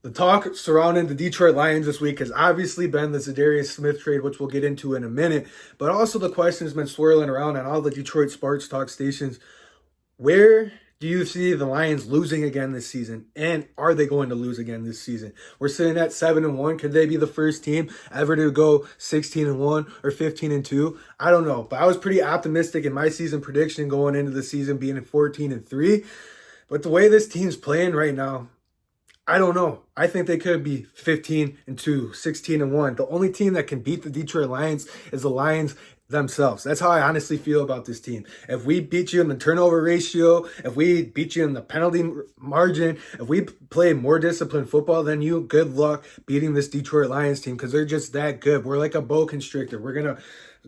The talk surrounding the Detroit Lions this week has obviously been the Zadarius Smith trade, which we'll get into in a minute. But also the question has been swirling around on all the Detroit sports talk stations. Where do you see the Lions losing again this season? And are they going to lose again this season? We're sitting at 7-1. Could they be the first team ever to go 16-1 or 15-2? I don't know. But I was pretty optimistic in my season prediction going into the season being 14-3. But the way this team's playing right now, I don't know. I think they could be 15-2, 16-1. The only team that can beat the Detroit Lions is the Lions themselves. That's how I honestly feel about this team. If we beat you in the turnover ratio, if we beat you in the penalty margin, if we play more disciplined football than you, good luck beating this Detroit Lions team because they're just that good. We're like a boa constrictor. We're going to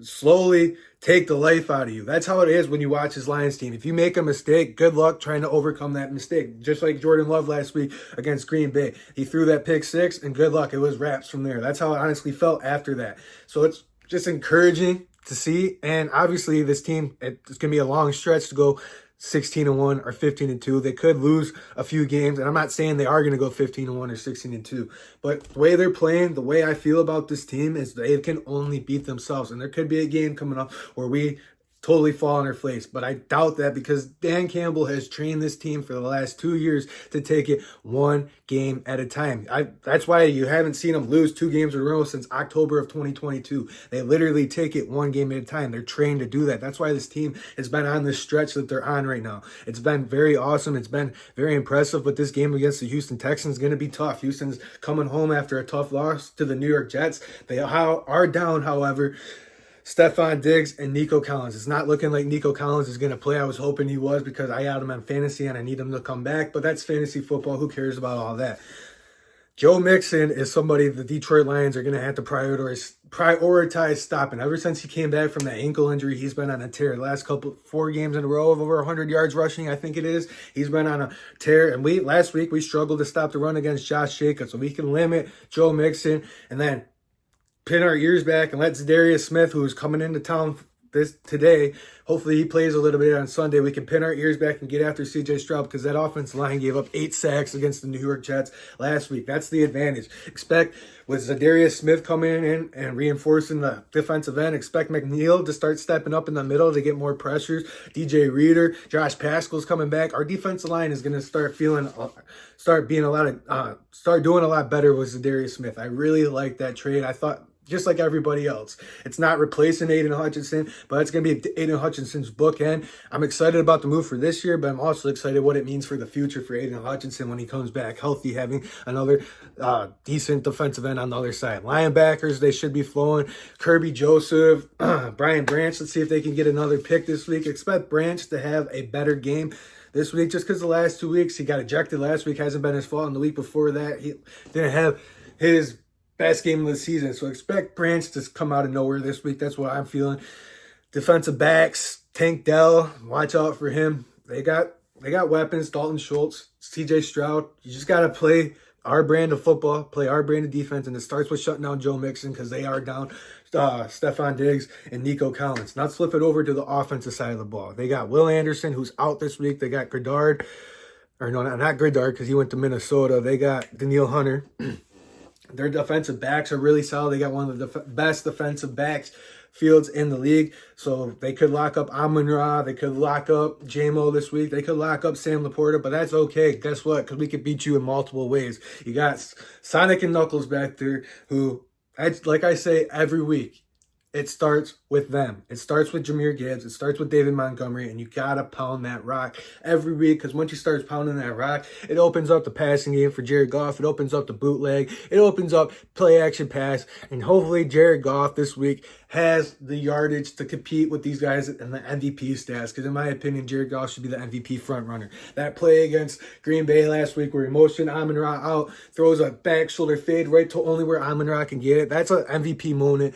slowly take the life out of you. That's how it is when you watch this Lions team. If you make a mistake, good luck trying to overcome that mistake. Just like Jordan Love last week against Green Bay. He threw that pick six and good luck. It was wraps from there. That's how it honestly felt after that. So it's just encouraging to see. And obviously this team, it's going to be a long stretch to go 16-1 or 15-2. They could lose a few games, and I'm not saying they are going to go 15-1 or 16-2. But the way they're playing, the way I feel about this team is they can only beat themselves. And there could be a game coming up where we totally fall on our face. But I doubt that because Dan Campbell has trained this team for the last 2 years to take it one game at a time. That's why you haven't seen them lose 2 games in a row since October of 2022. They literally take it one game at a time. They're trained to do that. That's why this team has been on this stretch that they're on right now. It's been very awesome. It's been very impressive. But this game against the Houston Texans is going to be tough. Houston's coming home after a tough loss to the New York Jets. They are down, however, Stephon Diggs and Nico Collins. It's not looking like Nico Collins is going to play. I was hoping he was because I had him on fantasy and I need him to come back. But that's fantasy football. Who cares about all that? Joe Mixon is somebody the Detroit Lions are going to have to prioritize stopping. Ever since he came back from that ankle injury, he's been on a tear. The last 4 games in a row of over 100 yards rushing, I think it is. He's been on a tear. And last week we struggled to stop the run against Josh Jacobs. So we can limit Joe Mixon and then pin our ears back and let Zadarius Smith, who is coming into town today, hopefully he plays a little bit on Sunday. We can pin our ears back and get after C.J. Stroud because that offensive line gave up 8 sacks against the New York Jets last week. That's the advantage. Expect with Zadarius Smith coming in and reinforcing the defensive end, expect McNeil to start stepping up in the middle to get more pressures. DJ Reader, Josh Pascal's coming back. Our defensive line is going to start doing a lot better with Zadarius Smith. I really like that trade. I thought, just like everybody else, it's not replacing Aiden Hutchinson, but it's going to be Aiden Hutchinson's bookend. I'm excited about the move for this year, but I'm also excited what it means for the future for Aiden Hutchinson when he comes back healthy, having another decent defensive end on the other side. Linebackers, they should be flowing. Kirby Joseph, Brian Branch, let's see if they can get another pick this week. Expect Branch to have a better game this week just because the last 2 weeks, he got ejected last week, hasn't been his fault, and the week before that, he didn't have his best game of the season. So expect Branch to come out of nowhere this week. That's what I'm feeling. Defensive backs, Tank Dell, watch out for him. They got weapons, Dalton Schultz, CJ Stroud. You just got to play our brand of football, play our brand of defense, and it starts with shutting down Joe Mixon because they are down Stephon Diggs and Nico Collins. Now let's flip it over to the offensive side of the ball. They got Will Anderson, who's out this week. They got Goddard, or no, not Goddard because he went to Minnesota. They got Danielle Hunter. Their defensive backs are really solid. They got one of the best defensive backs fields in the league. So they could lock up Amon-Ra. They could lock up J-Mo this week. They could lock up Sam Laporta, but that's okay. Guess what? Because we could beat you in multiple ways. You got Sonic and Knuckles back there who, like I say every week, it starts with them. It starts with Jahmyr Gibbs. It starts with David Montgomery, and you got to pound that rock every week because once you start pounding that rock, it opens up the passing game for Jared Goff. It opens up the bootleg. It opens up play action pass, and hopefully Jared Goff this week has the yardage to compete with these guys in the MVP stats because in my opinion, Jared Goff should be the MVP front runner. That play against Green Bay last week where he motioned Amon-Ra out, throws a back shoulder fade right to only where Amon-Ra can get it. That's an MVP moment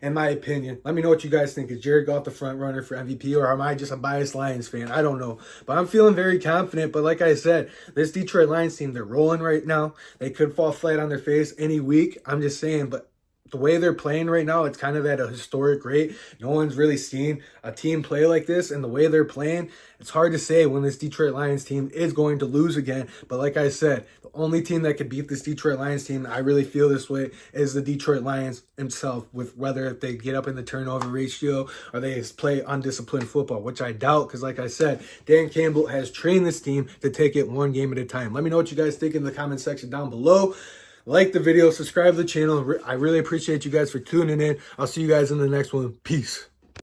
in my opinion. Let me know what you guys think. Is Jared Goff the front runner for MVP or am I just a biased Lions fan? I don't know. But I'm feeling very confident. But like I said, this Detroit Lions team, they're rolling right now. They could fall flat on their face any week. I'm just saying, but the way they're playing right now, it's kind of at a historic rate. No one's really seen a team play like this, and the way they're playing, it's hard to say when this Detroit Lions team is going to lose again. But like I said, the only team that could beat this Detroit Lions team, I really feel this way, is the Detroit Lions themselves, with whether if they get up in the turnover ratio or they play undisciplined football, which I doubt, because like I said, Dan Campbell has trained this team to take it one game at a time. Let me know what you guys think in the comment section down below. Like the video, subscribe to the channel. I really appreciate you guys for tuning in. I'll see you guys in the next one. Peace.